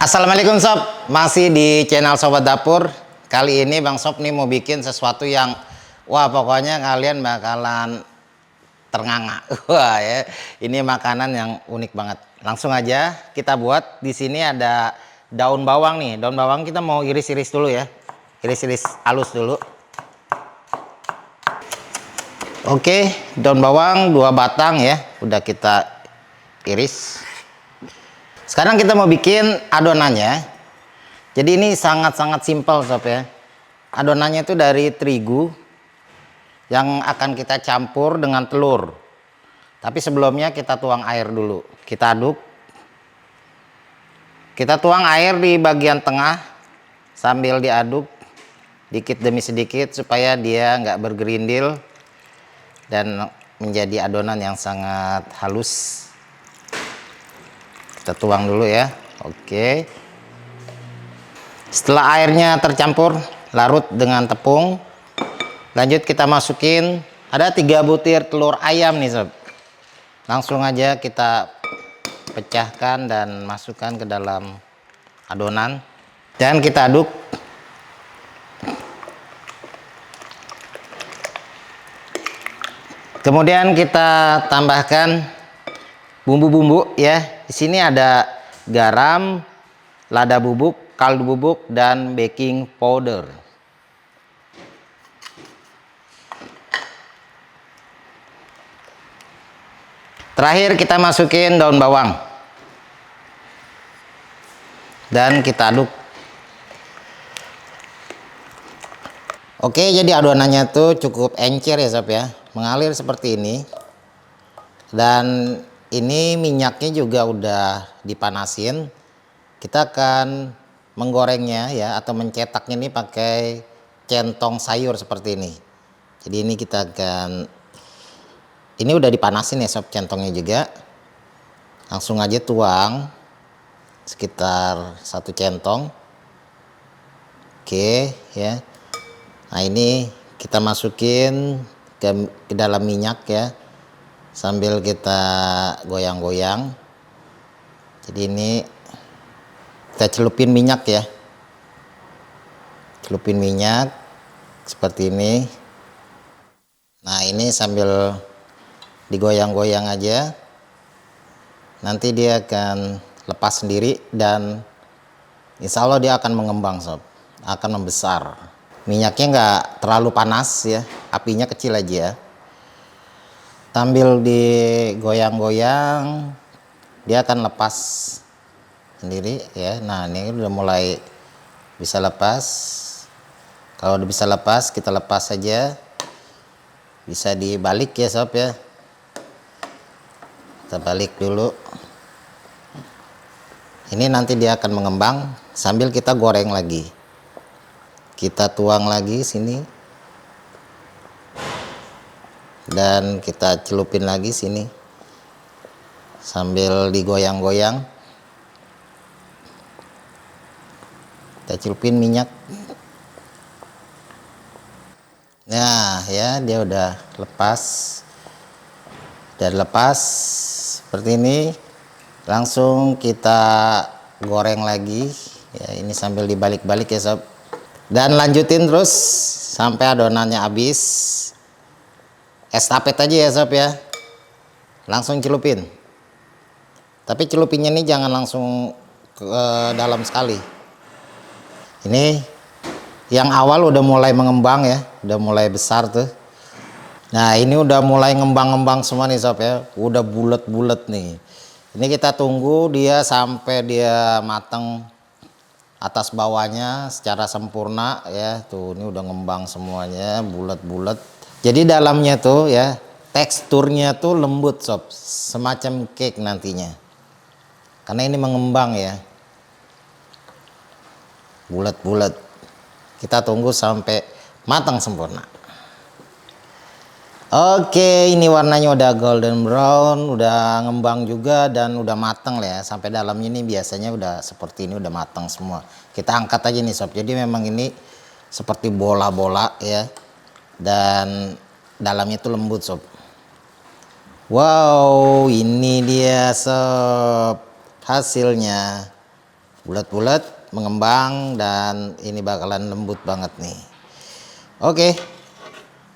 Assalamualaikum sob, masih di channel Sobat Dapur. Kali ini Bang Sob nih mau bikin sesuatu yang wah pokoknya kalian bakalan ternganga. Wah ya, ini makanan yang unik banget. Langsung aja kita buat. Di sini ada daun bawang nih. Daun bawang kita mau iris-iris dulu ya. Iris-iris halus dulu. Oke, daun bawang 2 batang ya. Udah kita iris. Sekarang kita mau bikin adonannya. Jadi ini sangat-sangat simpel sob ya. Adonannya itu dari terigu yang akan kita campur dengan telur. Tapi sebelumnya kita tuang air dulu. Kita aduk. Kita tuang air di bagian tengah sambil diaduk dikit demi sedikit supaya dia nggak bergerindil dan menjadi adonan yang sangat halus. Kita tuang dulu ya. Oke. Setelah airnya tercampur, larut dengan tepung. Lanjut kita masukin, ada 3 butir telur ayam nih sob. Langsung aja kita pecahkan dan masukkan ke dalam adonan. Dan kita aduk. Kemudian kita tambahkan bumbu-bumbu ya. Di sini ada garam, lada bubuk, kaldu bubuk, dan baking powder. Terakhir kita masukin daun bawang. Dan kita aduk. Oke, jadi adonannya tuh cukup encer ya sob ya. Mengalir seperti ini. Dan ini minyaknya juga udah dipanasin. Kita akan menggorengnya ya atau mencetaknya ini pakai centong sayur seperti ini. Jadi ini kita akan, ini udah dipanasin ya sob centongnya juga. Langsung aja tuang sekitar 1 centong. Oke ya. Nah ini kita masukin ke dalam minyak ya. Sambil kita goyang-goyang. Jadi ini kita celupin minyak ya. Celupin minyak seperti ini. Nah ini sambil digoyang-goyang aja. Nanti dia akan lepas sendiri dan insya Allah dia akan mengembang sob. Akan membesar. Minyaknya nggak terlalu panas ya. Apinya kecil aja. Sambil digoyang-goyang dia akan lepas sendiri ya. Nah ini udah mulai bisa lepas. Kalau udah bisa lepas kita lepas saja. Bisa dibalik ya sob ya. Kita balik dulu. Ini nanti dia akan mengembang sambil kita goreng lagi. Kita tuang lagi sini. Dan kita celupin lagi sini. Sambil digoyang-goyang. Kita celupin minyak. Nah ya dia udah lepas. Dan lepas seperti ini. Langsung kita goreng lagi ya, ini sambil dibalik-balik ya sob. Dan lanjutin terus sampai adonannya habis. Estafet aja ya sob ya. Langsung celupin. Tapi celupinnya ini jangan langsung ke dalam sekali. Ini yang awal udah mulai mengembang ya, udah mulai besar tuh. Nah ini udah mulai ngembang-ngembang semua nih sob ya, udah bulat-bulat nih. Ini kita tunggu dia sampai dia matang atas bawahnya secara sempurna ya. Tuh ini udah ngembang semuanya, bulat-bulat. Jadi dalamnya tuh ya teksturnya tuh lembut sob, semacam cake nantinya. Karena ini mengembang ya. Bulat-bulat. Kita tunggu sampai matang sempurna. Oke, ini warnanya udah golden brown, udah ngembang juga dan udah matang lah ya. Sampai dalamnya ini biasanya udah seperti ini, udah matang semua. Kita angkat aja nih sob. Jadi memang ini seperti bola-bola ya. Dan dalamnya itu lembut sob. Wow, ini dia sob hasilnya. bulat-bulat, mengembang, dan ini bakalan lembut banget nih. Oke,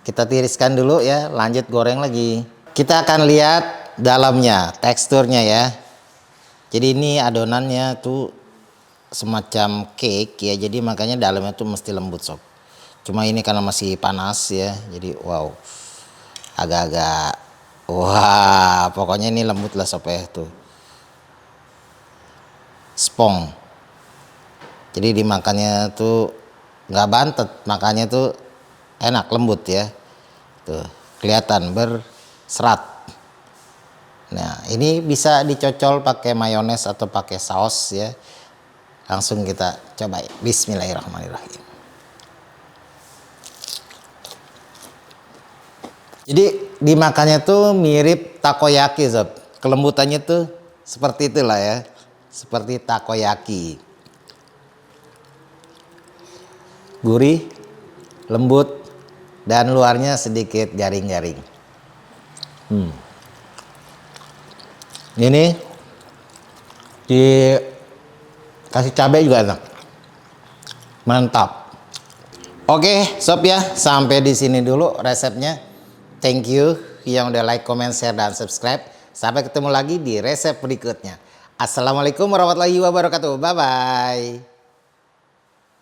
kita tiriskan dulu ya, lanjut goreng lagi. Kita akan lihat dalamnya, teksturnya ya. Jadi ini adonannya tuh semacam cake ya, jadi makanya dalamnya tuh mesti lembut sob. Cuma ini karena masih panas ya, jadi wow, agak-agak wah, pokoknya ini lembut lah sob ya tuh. Spong. Jadi dimakannya tuh nggak bantet, makanya tuh enak, lembut ya. Tuh, kelihatan berserat. Nah, ini bisa dicocol pakai mayones atau pakai saus ya. Langsung kita coba. Bismillahirrahmanirrahim. Jadi dimakannya tuh mirip takoyaki sob. Kelembutannya tuh seperti itulah ya. Seperti takoyaki. Gurih, lembut, dan luarnya sedikit garing-garing. Ini dikasih cabai juga enak. Mantap. Oke, sob ya, sampai di sini dulu resepnya. Thank you yang udah like, comment, share, dan subscribe. Sampai ketemu lagi di resep berikutnya. Assalamualaikum warahmatullahi wabarakatuh. Bye bye.